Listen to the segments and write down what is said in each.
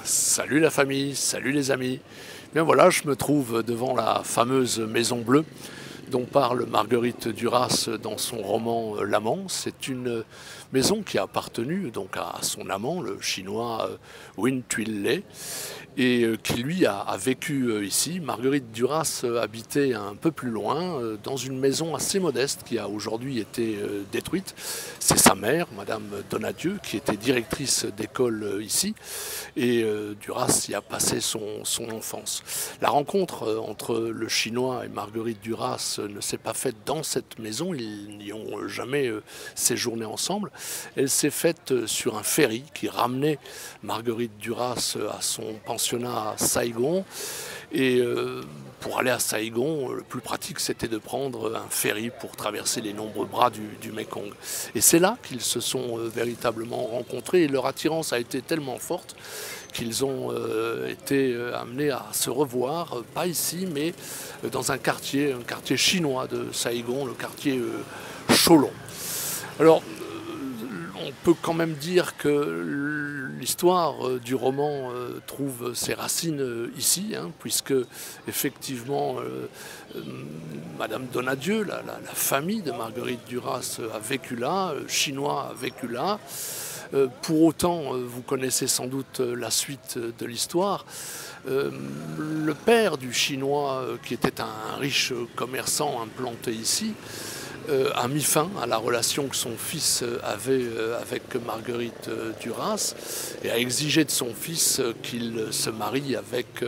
Salut la famille, salut les amis. Bien voilà, je me trouve devant la fameuse Maison Bleue dont parle Marguerite Duras dans son roman L'Amant. C'est une maison qui a appartenu donc à son amant, le chinois Win Tuile, et qui lui a vécu ici. Marguerite Duras habitait un peu plus loin, dans une maison assez modeste qui a aujourd'hui été détruite. C'est sa mère, Madame Donadieu, qui était directrice d'école ici, et Duras y a passé son enfance. La rencontre entre le chinois et Marguerite Duras ne s'est pas faite dans cette maison, ils n'y ont jamais séjourné ensemble. Elle s'est faite sur un ferry qui ramenait Marguerite Duras à son pensionnat à Saigon. Et pour aller à Saigon, le plus pratique c'était de prendre un ferry pour traverser les nombreux bras du Mekong. Et c'est là qu'ils se sont véritablement rencontrés et leur attirance a été tellement forte qu'ils ont été amenés à se revoir, pas ici, mais dans un quartier chinois de Saigon, le quartier Cholon. Alors, on peut quand même dire que l'histoire du roman trouve ses racines ici, hein, puisque effectivement Madame Donadieu, la famille de Marguerite Duras a vécu là, chinois a vécu là. Pour autant, vous connaissez sans doute la suite de l'histoire. Le père du chinois, qui était un riche commerçant implanté ici, a mis fin à la relation que son fils avait avec Marguerite Duras et a exigé de son fils qu'il se marie avec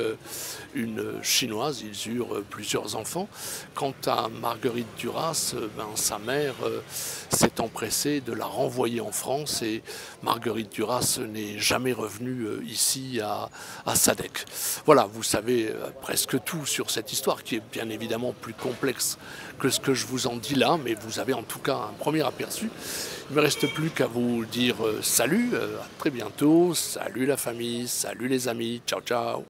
une chinoise. Ils eurent plusieurs enfants. Quant à Marguerite Duras, sa mère s'est empressée de la renvoyer en France et Marguerite Duras n'est jamais revenue ici à Sadek. Voilà, vous savez presque tout sur cette histoire qui est bien évidemment plus complexe que ce que je vous en dis là, mais vous avez en tout cas un premier aperçu. Il ne me reste plus qu'à vous dire salut, à très bientôt, salut la famille, salut les amis, ciao ciao.